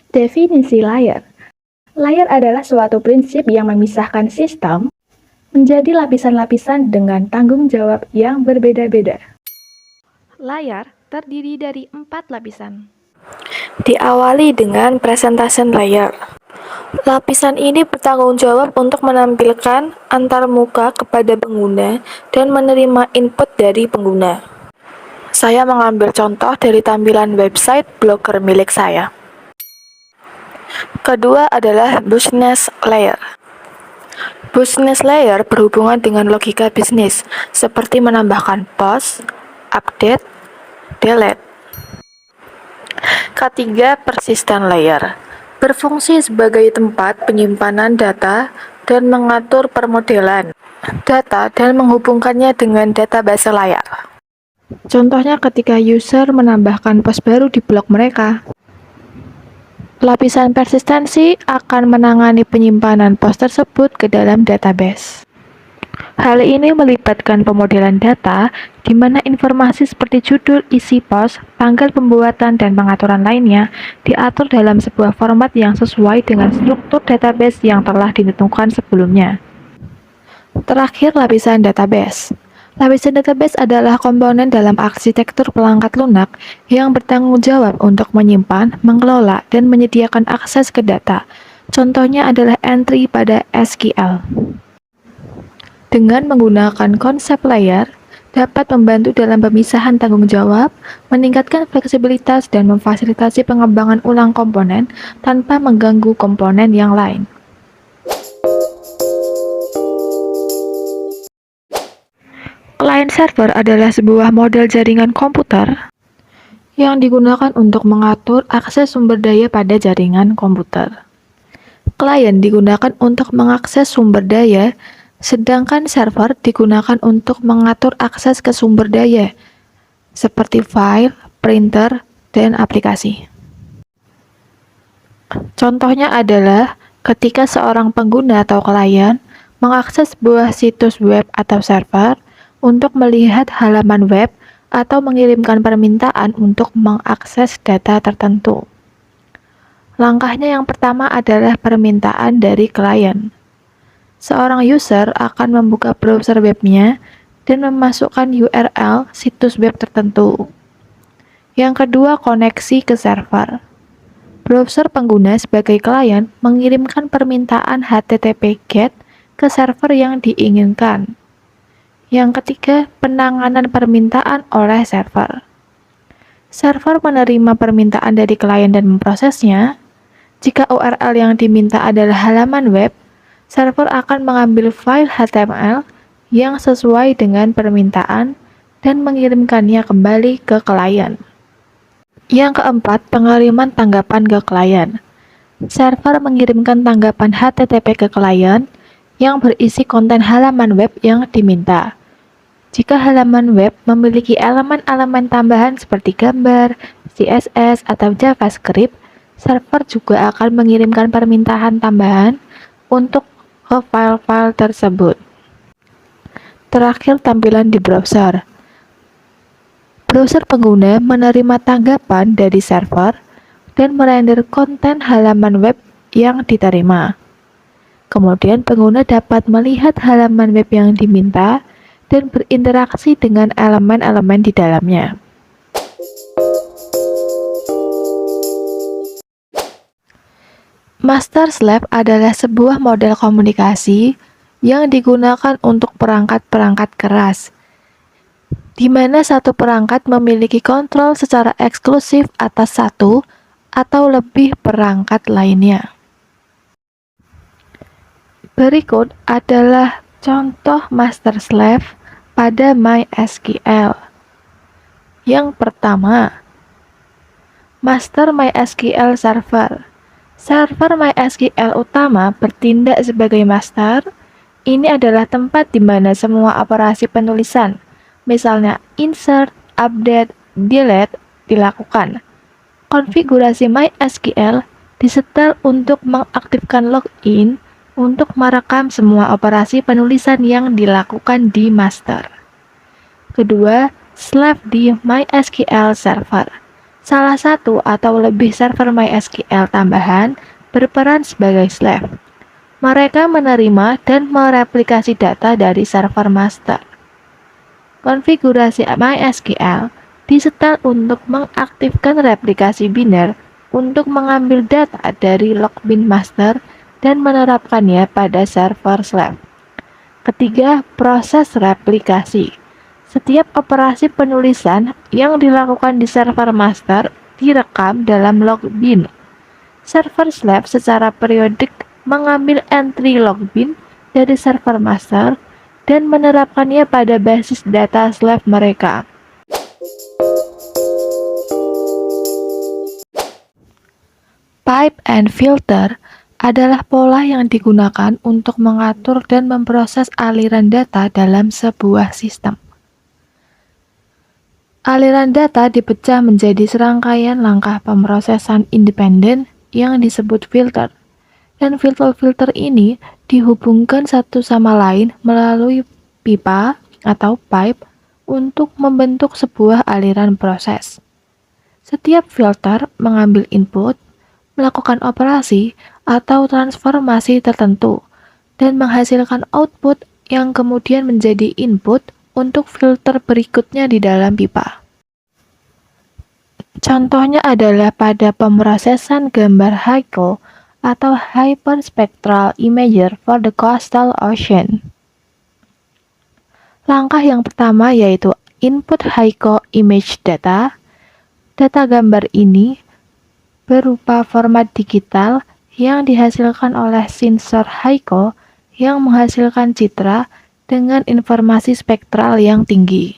Definisi layar. Layar adalah suatu prinsip yang memisahkan sistem menjadi lapisan-lapisan dengan tanggung jawab yang berbeda-beda. Layar terdiri dari 4 lapisan. Diawali dengan presentation layer. Lapisan ini bertanggung jawab untuk menampilkan antarmuka kepada pengguna dan menerima input dari pengguna. Saya mengambil contoh dari tampilan website blogger milik saya. Kedua adalah business layer. Business layer berhubungan dengan logika bisnis, seperti menambahkan post, update, delete. Ketiga, persistent layer. Berfungsi sebagai tempat penyimpanan data dan mengatur permodelan data dan menghubungkannya dengan database layar. Contohnya ketika user menambahkan post baru di blog mereka. Lapisan persistensi akan menangani penyimpanan post tersebut ke dalam database. Hal ini melibatkan pemodelan data, di mana informasi seperti judul, isi post, tanggal pembuatan, dan pengaturan lainnya diatur dalam sebuah format yang sesuai dengan struktur database yang telah ditentukan sebelumnya. Terakhir, lapisan database. Lapisan database adalah komponen dalam arsitektur perangkat lunak yang bertanggung jawab untuk menyimpan, mengelola, dan menyediakan akses ke data. Contohnya adalah entry pada SQL. Dengan menggunakan konsep layer, dapat membantu dalam pemisahan tanggung jawab, meningkatkan fleksibilitas, dan memfasilitasi pengembangan ulang komponen tanpa mengganggu komponen yang lain. Client server adalah sebuah model jaringan komputer yang digunakan untuk mengatur akses sumber daya pada jaringan komputer. Client digunakan untuk mengakses sumber daya, sedangkan server digunakan untuk mengatur akses ke sumber daya, seperti file, printer, dan aplikasi. Contohnya adalah ketika seorang pengguna atau klien mengakses sebuah situs web atau server untuk melihat halaman web atau mengirimkan permintaan untuk mengakses data tertentu. Langkahnya yang pertama adalah permintaan dari klien. Seorang user akan membuka browser webnya dan memasukkan URL situs web tertentu. Yang kedua, koneksi ke server. Browser pengguna sebagai klien mengirimkan permintaan HTTP GET ke server yang diinginkan. Yang ketiga, penanganan permintaan oleh server. Server menerima permintaan dari klien dan memprosesnya. Jika URL yang diminta adalah halaman web, server akan mengambil file HTML yang sesuai dengan permintaan dan mengirimkannya kembali ke klien. Yang keempat, pengiriman tanggapan ke klien. Server mengirimkan tanggapan HTTP ke klien yang berisi konten halaman web yang diminta. Jika halaman web memiliki elemen-elemen tambahan seperti gambar, CSS, atau JavaScript, server juga akan mengirimkan permintaan tambahan untuk ke file-file tersebut. Terakhir, tampilan di browser. Browser pengguna menerima tanggapan dari server dan merender konten halaman web yang diterima. Kemudian pengguna dapat melihat halaman web yang diminta dan berinteraksi dengan elemen-elemen di dalamnya. Master slave adalah sebuah model komunikasi yang digunakan untuk perangkat-perangkat keras, di mana satu perangkat memiliki kontrol secara eksklusif atas satu atau lebih perangkat lainnya. Berikut adalah contoh master slave pada MySQL. Yang pertama, master MySQL server. Server MySQL utama bertindak sebagai master. Ini adalah tempat di mana semua operasi penulisan, misalnya insert, update, delete, dilakukan. Konfigurasi MySQL disetel untuk mengaktifkan login untuk merekam semua operasi penulisan yang dilakukan di master. Kedua, slave di MySQL server. Salah satu atau lebih server MySQL tambahan berperan sebagai slave. Mereka menerima dan mereplikasi data dari server master. Konfigurasi MySQL disetel untuk mengaktifkan replikasi biner untuk mengambil data dari log bin master dan menerapkannya pada server slave. Ketiga, proses replikasi. Setiap operasi penulisan yang dilakukan di server master direkam dalam log bin. Server slave secara periodik mengambil entry log bin dari server master dan menerapkannya pada basis data slave mereka. Pipe and filter adalah pola yang digunakan untuk mengatur dan memproses aliran data dalam sebuah sistem. Aliran data dipecah menjadi serangkaian langkah pemrosesan independen yang disebut filter, dan filter-filter ini dihubungkan satu sama lain melalui pipa atau pipe untuk membentuk sebuah aliran proses. Setiap filter mengambil input, melakukan operasi atau transformasi tertentu, dan menghasilkan output yang kemudian menjadi input untuk filter berikutnya di dalam pipa. Contohnya adalah pada pemrosesan gambar HICO atau Hyperspectral Imager for the Coastal Ocean. Langkah yang pertama yaitu input HICO image data. Data gambar ini berupa format digital yang dihasilkan oleh sensor HICO yang menghasilkan citra dengan informasi spektral yang tinggi.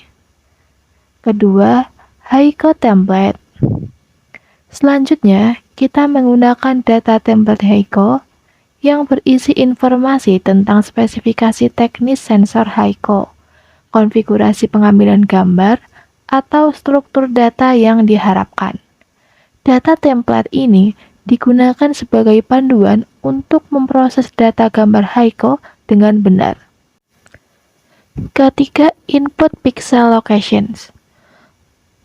Kedua, HICO template. Selanjutnya, kita menggunakan data template HICO yang berisi informasi tentang spesifikasi teknis sensor HICO, konfigurasi pengambilan gambar, atau struktur data yang diharapkan. Data template ini digunakan sebagai panduan untuk memproses data gambar HICO dengan benar. Ketiga, input pixel locations.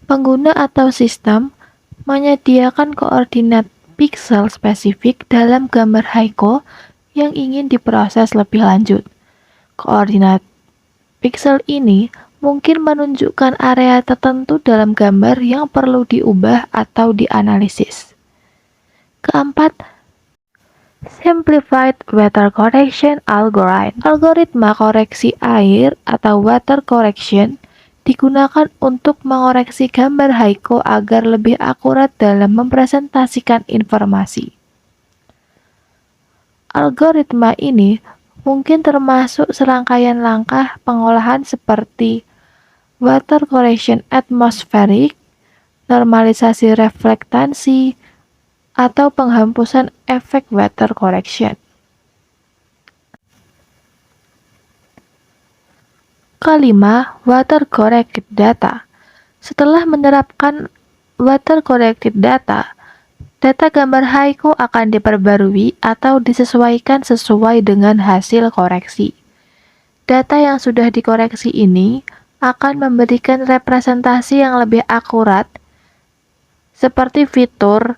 Pengguna atau sistem menyediakan koordinat pixel spesifik dalam gambar HICO yang ingin diproses lebih lanjut. Koordinat pixel ini mungkin menunjukkan area tertentu dalam gambar yang perlu diubah atau dianalisis. Keempat, Simplified Water Correction Algorithm. Algoritma koreksi air atau water correction digunakan untuk mengoreksi gambar HICO agar lebih akurat dalam mempresentasikan informasi. Algoritma ini mungkin termasuk serangkaian langkah pengolahan seperti water correction atmospheric, normalisasi reflektansi, atau penghapusan efek water correction. Kelima, water corrected data. Setelah menerapkan water corrected data, data gambar HICO akan diperbarui atau disesuaikan sesuai dengan hasil koreksi. Data yang sudah dikoreksi ini akan memberikan representasi yang lebih akurat seperti fitur,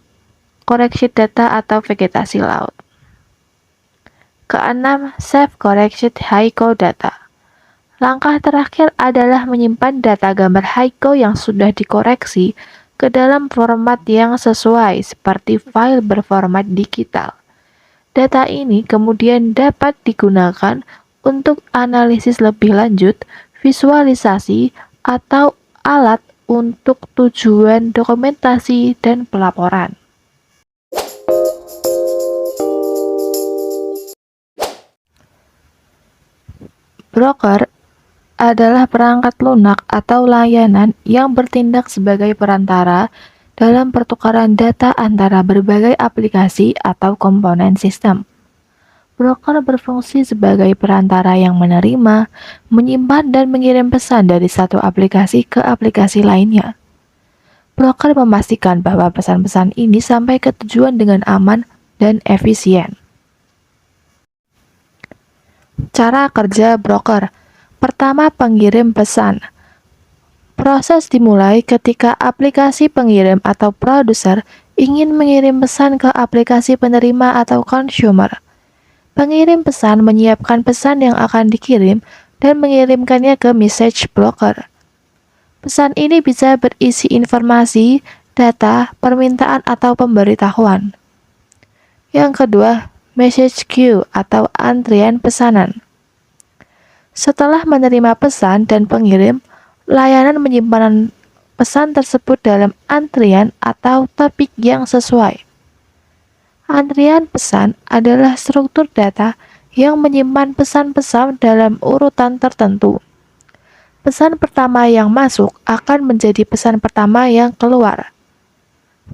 koreksi data atau vegetasi laut. Keenam, save corrected HICO data. Langkah terakhir adalah menyimpan data gambar HICO yang sudah dikoreksi ke dalam format yang sesuai seperti file berformat digital. Data ini kemudian dapat digunakan untuk analisis lebih lanjut, visualisasi, atau alat untuk tujuan dokumentasi dan pelaporan. Broker adalah perangkat lunak atau layanan yang bertindak sebagai perantara dalam pertukaran data antara berbagai aplikasi atau komponen sistem. Broker berfungsi sebagai perantara yang menerima, menyimpan, dan mengirim pesan dari satu aplikasi ke aplikasi lainnya. Broker memastikan bahwa pesan-pesan ini sampai ke tujuan dengan aman dan efisien. Cara kerja broker. Pertama, pengirim pesan. Proses dimulai ketika aplikasi pengirim atau produser ingin mengirim pesan ke aplikasi penerima atau consumer. Pengirim pesan menyiapkan pesan yang akan dikirim dan mengirimkannya ke message broker. Pesan ini bisa berisi informasi, data, permintaan, atau pemberitahuan. Yang kedua, message queue atau antrian pesanan. Setelah menerima pesan dan pengirim, layanan menyimpan pesan tersebut dalam antrian atau topik yang sesuai. Antrian pesan adalah struktur data yang menyimpan pesan-pesan dalam urutan tertentu. Pesan pertama yang masuk akan menjadi pesan pertama yang keluar.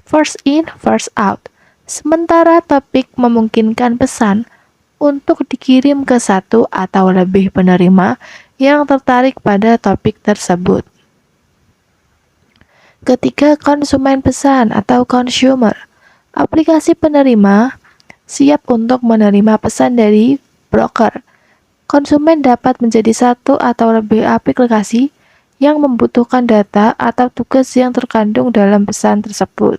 First in, first out. Sementara topik memungkinkan pesan untuk dikirim ke satu atau lebih penerima yang tertarik pada topik tersebut. Ketiga, konsumen pesan atau consumer. Aplikasi penerima siap untuk menerima pesan dari broker. Konsumen dapat menjadi satu atau lebih aplikasi yang membutuhkan data atau tugas yang terkandung dalam pesan tersebut.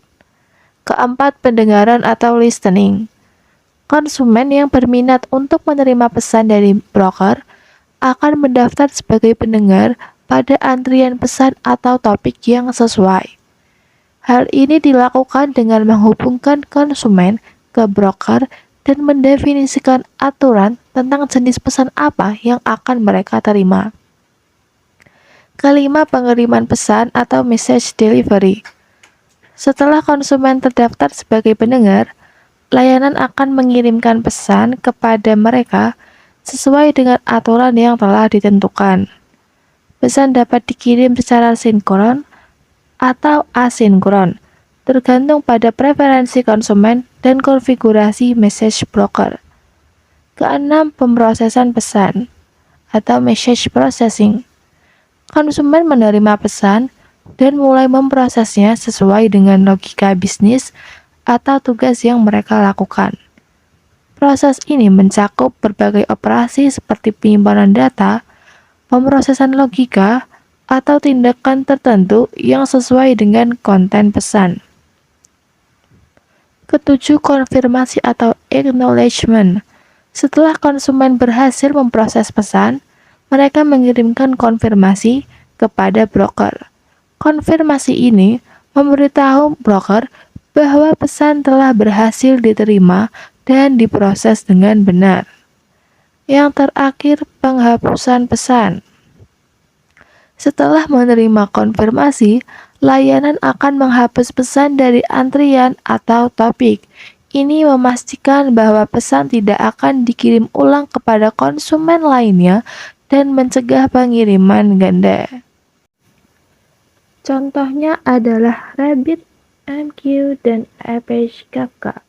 Keempat, pendengaran atau listening. Konsumen yang berminat untuk menerima pesan dari broker akan mendaftar sebagai pendengar pada antrian pesan atau topik yang sesuai. Hal ini dilakukan dengan menghubungkan konsumen ke broker dan mendefinisikan aturan tentang jenis pesan apa yang akan mereka terima. Kelima, pengiriman pesan atau message delivery. Setelah konsumen terdaftar sebagai pendengar, layanan akan mengirimkan pesan kepada mereka sesuai dengan aturan yang telah ditentukan. Pesan dapat dikirim secara sinkron atau asinkron, tergantung pada preferensi konsumen dan konfigurasi message broker. Keenam, pemrosesan pesan atau message processing. Konsumen menerima pesan dan mulai memprosesnya sesuai dengan logika bisnis atau tugas yang mereka lakukan. Proses ini mencakup berbagai operasi seperti penyimpanan data, pemrosesan logika, atau tindakan tertentu yang sesuai dengan konten pesan. Ketujuh, konfirmasi atau acknowledgement. Setelah konsumen berhasil memproses pesan, mereka mengirimkan konfirmasi kepada broker. Konfirmasi ini memberitahu broker bahwa pesan telah berhasil diterima dan diproses dengan benar. Yang terakhir, penghapusan pesan. Setelah menerima konfirmasi, layanan akan menghapus pesan dari antrian atau topik. Ini memastikan bahwa pesan tidak akan dikirim ulang kepada konsumen lainnya dan mencegah pengiriman ganda. Contohnya adalah RabbitMQ dan Apache Kafka.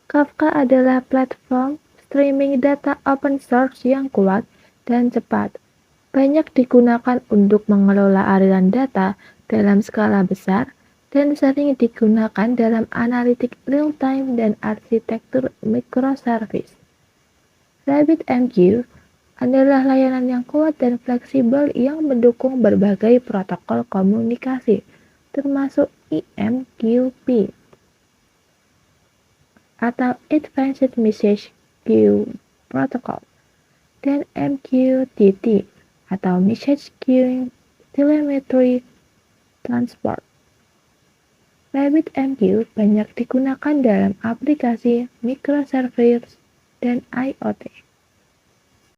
Kafka adalah platform streaming data open source yang kuat dan cepat. Banyak digunakan untuk mengelola aliran data dalam skala besar dan sering digunakan dalam analitik real-time dan arsitektur microservice. RabbitMQ adalah layanan yang kuat dan fleksibel yang mendukung berbagai protokol komunikasi, termasuk IMQP atau Advanced Message Queue Protocol dan MQTT atau Message Queuing Telemetry Transport. RabbitMQ banyak digunakan dalam aplikasi microservice dan IoT.